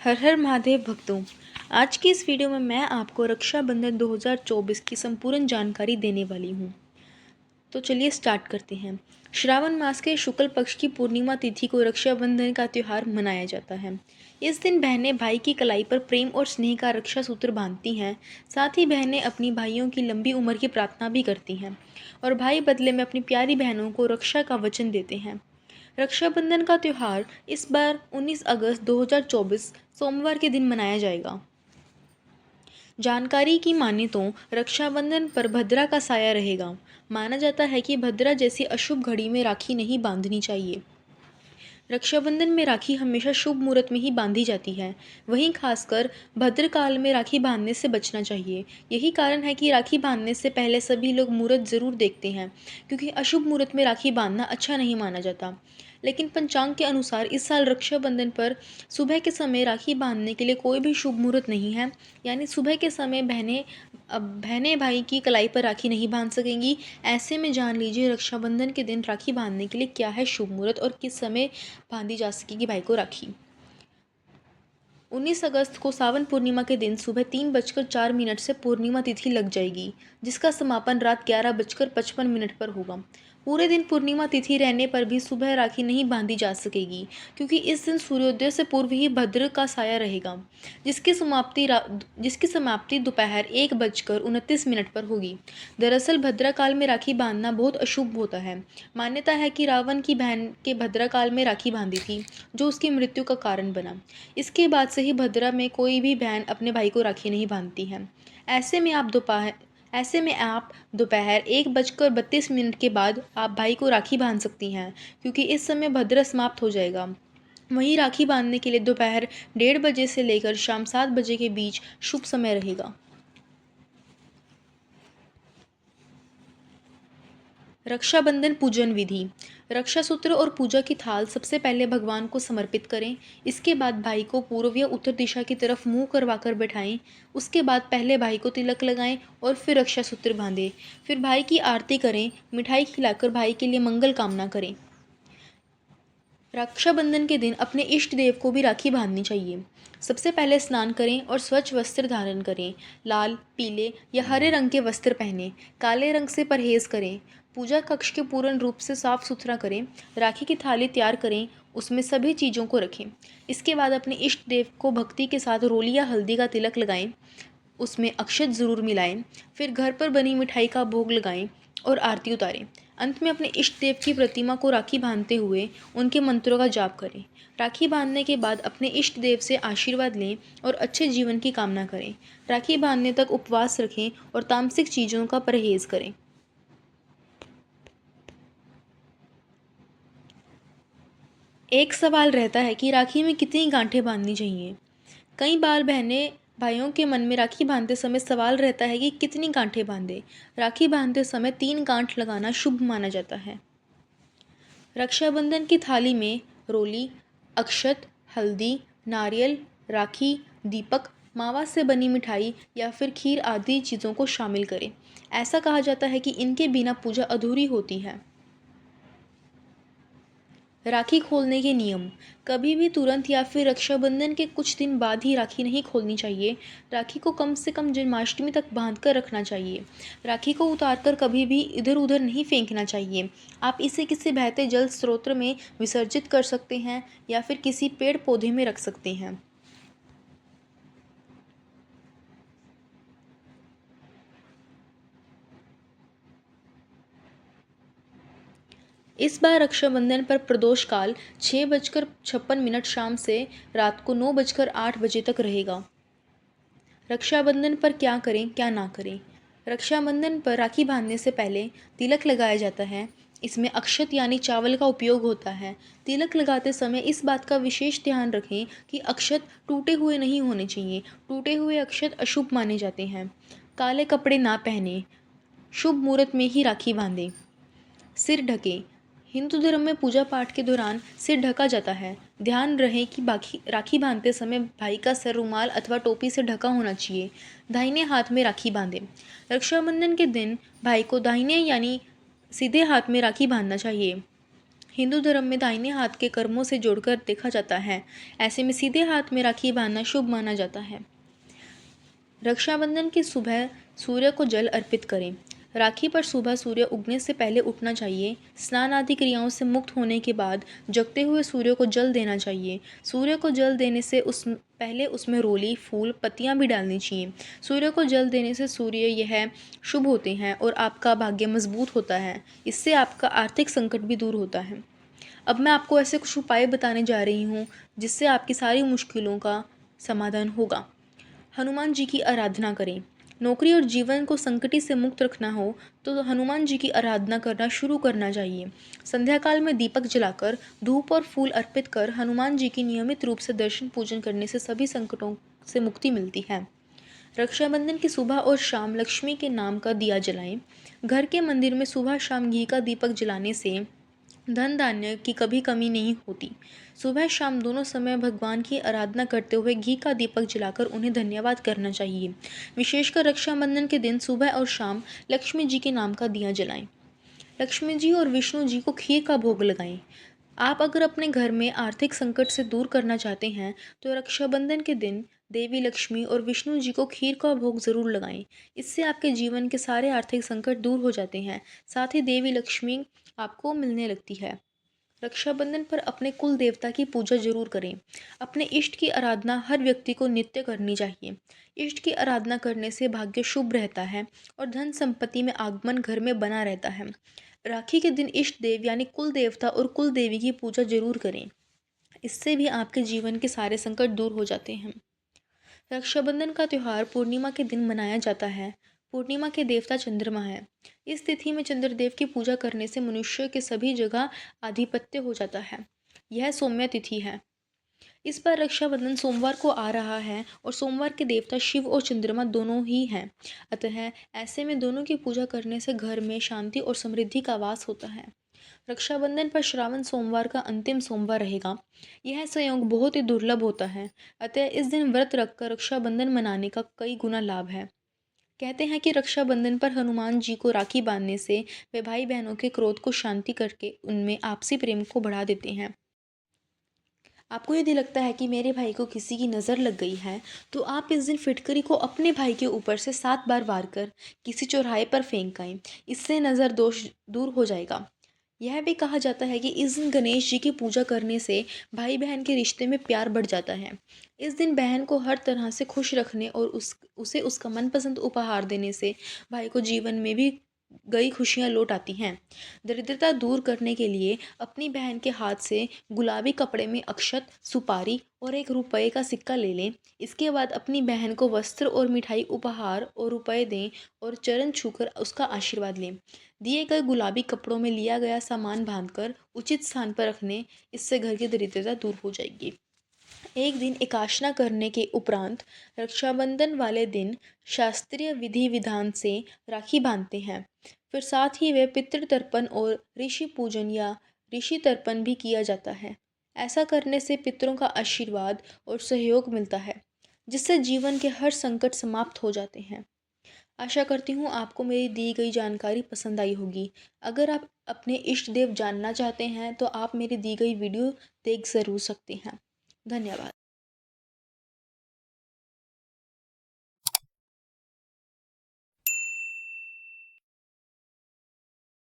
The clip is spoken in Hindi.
हर हर महादेव भक्तों। आज की इस वीडियो में मैं आपको रक्षाबंधन 2024 की संपूर्ण जानकारी देने वाली हूँ। तो चलिए स्टार्ट करते हैं। श्रावण मास के शुक्ल पक्ष की पूर्णिमा तिथि को रक्षाबंधन का त्यौहार मनाया जाता है। इस दिन बहनें भाई की कलाई पर प्रेम और स्नेह का रक्षा सूत्र बांधती हैं। साथ ही बहनें अपनी भाइयों की लंबी उम्र की प्रार्थना भी करती हैं और भाई बदले में अपनी प्यारी बहनों को रक्षा का वचन देते हैं। रक्षाबंधन का त्यौहार इस बार 19 अगस्त 2024 सोमवार के दिन मनाया जाएगा। जानकारी की माने तो रक्षाबंधन पर भद्रा का साया रहेगा। माना जाता है कि भद्रा जैसी अशुभ घड़ी में राखी नहीं बांधनी चाहिए। रक्षाबंधन में राखी हमेशा शुभ मुहूर्त में ही बांधी जाती है। वहीं खासकर भद्रकाल में राखी बांधने से बचना चाहिए। यही कारण है कि राखी बांधने से पहले सभी लोग मुहूर्त ज़रूर देखते हैं, क्योंकि अशुभ मुहूर्त में राखी बांधना अच्छा नहीं माना जाता। लेकिन पंचांग के अनुसार इस साल रक्षाबंधन पर सुबह के समय राखी बांधने के लिए कोई भी शुभ मुहूर्त नहीं है। यानी सुबह के समय बहनें भाई की कलाई पर राखी नहीं बांध सकेंगी। ऐसे में जान लीजिए रक्षाबंधन के दिन राखी बांधने के लिए क्या है शुभ मुहूर्त और किस समय बांधी जा सकेगी भाई को राखी। 19 अगस्त को सावन पूर्णिमा के दिन सुबह 3:04 से पूर्णिमा तिथि लग जाएगी, जिसका समापन रात 11:55 पर होगा। पूरे दिन पूर्णिमा तिथि रहने पर भी सुबह राखी नहीं बांधी जा सकेगी, क्योंकि इस दिन सूर्योदय से पूर्व ही भद्र का साया रहेगा, जिसकी समाप्ति दोपहर 1:29 पर होगी। दरअसल भद्रा काल में राखी बांधना बहुत अशुभ होता है। मान्यता है कि रावण की बहन के भद्रा काल में राखी बांधी थी, जो उसकी मृत्यु का कारण बना। इसके बाद से ही भद्रा में कोई भी बहन अपने भाई को राखी नहीं बांधती है। ऐसे में आप दोपहर 1:32 के बाद आप भाई को राखी बांध सकती हैं, क्योंकि इस समय भद्रा समाप्त हो जाएगा। वहीं राखी बांधने के लिए दोपहर 1:30 से लेकर शाम 7 बजे के बीच शुभ समय रहेगा। रक्षाबंधन पूजन विधि। रक्षा सूत्र और पूजा की थाल सबसे पहले भगवान को समर्पित करें। इसके बाद भाई को पूर्व या उत्तर दिशा की तरफ मुंह करवाकर बैठाएं। उसके बाद पहले भाई को तिलक लगाएं और फिर रक्षा सूत्र बांधें। फिर भाई की आरती करें, मिठाई खिलाकर भाई के लिए मंगल कामना करें। रक्षाबंधन के दिन अपने इष्ट देव को भी राखी बांधनी चाहिए। सबसे पहले स्नान करें और स्वच्छ वस्त्र धारण करें। लाल, पीले या हरे रंग के वस्त्र पहनें। काले रंग से परहेज करें। पूजा कक्ष के पूर्ण रूप से साफ सुथरा करें। राखी की थाली तैयार करें, उसमें सभी चीज़ों को रखें। इसके बाद अपने इष्ट देव को भक्ति के साथ रोली या हल्दी का तिलक लगाएं, उसमें अक्षत ज़रूर मिलाएं। फिर घर पर बनी मिठाई का भोग लगाएं और आरती उतारें। अंत में अपने इष्ट देव की प्रतिमा को राखी बांधते हुए उनके मंत्रों का जाप करें। राखी बांधने के बाद अपने इष्ट देव से आशीर्वाद लें और अच्छे जीवन की कामना करें। राखी बांधने तक उपवास रखें और तामसिक चीज़ों का परहेज करें। एक सवाल रहता है कि राखी में कितनी गांठें बांधनी चाहिए। कई बार बहनें भाइयों के मन में राखी बांधते समय सवाल रहता है कि कितनी गांठें बांधे। राखी बांधते समय 3 गांठ लगाना शुभ माना जाता है। रक्षाबंधन की थाली में रोली, अक्षत, हल्दी, नारियल, राखी, दीपक, मावा से बनी मिठाई या फिर खीर आदि चीज़ों को शामिल करें। ऐसा कहा जाता है कि इनके बिना पूजा अधूरी होती है। राखी खोलने के नियम। कभी भी तुरंत या फिर रक्षाबंधन के कुछ दिन बाद ही राखी नहीं खोलनी चाहिए। राखी को कम से कम जन्माष्टमी तक बांध कर रखना चाहिए। राखी को उतारकर कभी भी इधर उधर नहीं फेंकना चाहिए। आप इसे किसी बहते जल स्रोत में विसर्जित कर सकते हैं या फिर किसी पेड़ पौधे में रख सकते हैं। इस बार रक्षाबंधन पर प्रदोष काल 6:56 शाम से रात को 9:08 तक रहेगा। रक्षाबंधन पर क्या करें क्या ना करें। रक्षाबंधन पर राखी बांधने से पहले तिलक लगाया जाता है। इसमें अक्षत यानी चावल का उपयोग होता है। तिलक लगाते समय इस बात का विशेष ध्यान रखें कि अक्षत टूटे हुए नहीं होने चाहिए। टूटे हुए अक्षत अशुभ माने जाते हैं। काले कपड़े ना पहने। शुभ मुहूर्त में ही राखी बांधें। सिर ढकें। हिंदू धर्म में पूजा पाठ के दौरान सिर ढका जाता है। ध्यान रहे कि बाकी राखी बांधते समय भाई का सर रुमाल अथवा टोपी से ढका होना चाहिए। दाहिने हाथ में राखी बांधें। रक्षाबंधन के दिन भाई को दाहिने यानी सीधे हाथ में राखी बांधना चाहिए। हिंदू धर्म में दाहिने हाथ के कर्मों से जोड़कर देखा जाता है। ऐसे में सीधे हाथ में राखी बांधना शुभ माना जाता है। रक्षाबंधन की सुबह सूर्य को जल अर्पित करें। राखी पर सुबह सूर्य उगने से पहले उठना चाहिए। स्नान आदि क्रियाओं से मुक्त होने के बाद जगते हुए सूर्य को जल देना चाहिए। सूर्य को जल देने से पहले उसमें रोली, फूल, पत्तियां भी डालनी चाहिए। सूर्य को जल देने से सूर्य यह शुभ होते हैं और आपका भाग्य मजबूत होता है। इससे आपका आर्थिक संकट भी दूर होता है। अब मैं आपको ऐसे कुछ उपाय बताने जा रही हूँ जिससे आपकी सारी मुश्किलों का समाधान होगा। हनुमान जी की आराधना करें। नौकरी और जीवन को संकट से मुक्त रखना हो तो हनुमान जी की आराधना करना शुरू करना चाहिए। संध्या काल में दीपक जलाकर धूप और फूल अर्पित कर हनुमान जी की नियमित रूप से दर्शन पूजन करने से सभी संकटों से मुक्ति मिलती है। रक्षाबंधन की सुबह और शाम लक्ष्मी के नाम का दिया जलाएं। घर के मंदिर में सुबह शाम घी का दीपक जलाने से धन धान्य की कभी कमी नहीं होती। सुबह शाम दोनों समय भगवान की आराधना करते हुए घी का दीपक जलाकर उन्हें धन्यवाद करना चाहिए। विशेषकर रक्षाबंधन के दिन सुबह और शाम लक्ष्मी जी के नाम का दिया जलाएं। लक्ष्मी जी और विष्णु जी को खीर का भोग लगाएं। आप अगर अपने घर में आर्थिक संकट से दूर करना चाहते हैं तो रक्षाबंधन के दिन देवी लक्ष्मी और विष्णु जी को खीर का भोग जरूर लगाएं। इससे आपके जीवन के सारे आर्थिक संकट दूर हो जाते हैं। साथ ही देवी लक्ष्मी आपको मिलने लगती है। रक्षाबंधन पर अपने कुल देवता की पूजा जरूर करें। अपने इष्ट की आराधना हर व्यक्ति को नित्य करनी चाहिए। इष्ट की आराधना करने से भाग्य शुभ रहता है और धन संपत्ति में आगमन घर में बना रहता है। राखी के दिन इष्ट देव यानी कुल देवता और कुल देवी की पूजा जरूर करें। इससे भी आपके जीवन के सारे संकट दूर हो जाते हैं। रक्षाबंधन का त्यौहार पूर्णिमा के दिन मनाया जाता है। पूर्णिमा के देवता चंद्रमा है। इस तिथि में चंद्रदेव की पूजा करने से मनुष्य के सभी जगह आधिपत्य हो जाता है। यह सौम्य तिथि है। इस बार रक्षाबंधन सोमवार को आ रहा है और सोमवार के देवता शिव और चंद्रमा दोनों ही हैं। अतः ऐसे में दोनों की पूजा करने से घर में शांति और समृद्धि का वास होता है। रक्षाबंधन पर श्रावण सोमवार का अंतिम सोमवार रहेगा। यह संयोग बहुत ही दुर्लभ होता है। अतः इस दिन व्रत रखकर रक्षाबंधन मनाने का कई गुना लाभ है। कहते हैं कि रक्षाबंधन पर हनुमान जी को राखी बांधने से वे भाई बहनों के क्रोध को शांति करके उनमें आपसी प्रेम को बढ़ा देते हैं। आपको यदि लगता है कि मेरे भाई को किसी की नज़र लग गई है तो आप इस दिन फिटकरी को अपने भाई के ऊपर से 7 बार वार कर किसी चौराहे पर फेंक आएं। इससे नज़र दोष दूर हो जाएगा। यह भी कहा जाता है कि इस दिन गणेश जी की पूजा करने से भाई बहन के रिश्ते में प्यार बढ़ जाता है। इस दिन बहन को हर तरह से खुश रखने और उसे उसका मनपसंद उपहार देने से भाई को जीवन में भी गई खुशियाँ लौट आती हैं। दरिद्रता दूर करने के लिए अपनी बहन के हाथ से गुलाबी कपड़े में अक्षत, सुपारी और 1 रुपये का सिक्का ले लें। इसके बाद अपनी बहन को वस्त्र और मिठाई उपहार और रुपए दें और चरण छूकर उसका आशीर्वाद लें। दिए गए गुलाबी कपड़ों में लिया गया सामान बांधकर उचित स्थान पर रखने, इससे घर की दरिद्रता दूर हो जाएगी। एक दिन एकाशना करने के उपरांत रक्षाबंधन वाले दिन शास्त्रीय विधि विधान से राखी बांधते हैं। फिर साथ ही वे पितृ तर्पण और ऋषि पूजन या ऋषि तर्पण भी किया जाता है। ऐसा करने से पितरों का आशीर्वाद और सहयोग मिलता है जिससे जीवन के हर संकट समाप्त हो जाते हैं। आशा करती हूँ आपको मेरी दी गई जानकारी पसंद आई होगी। अगर आप अपने इष्ट देव जानना चाहते हैं तो आप मेरी दी गई वीडियो देख ज़रूर सकते हैं। धन्यवाद।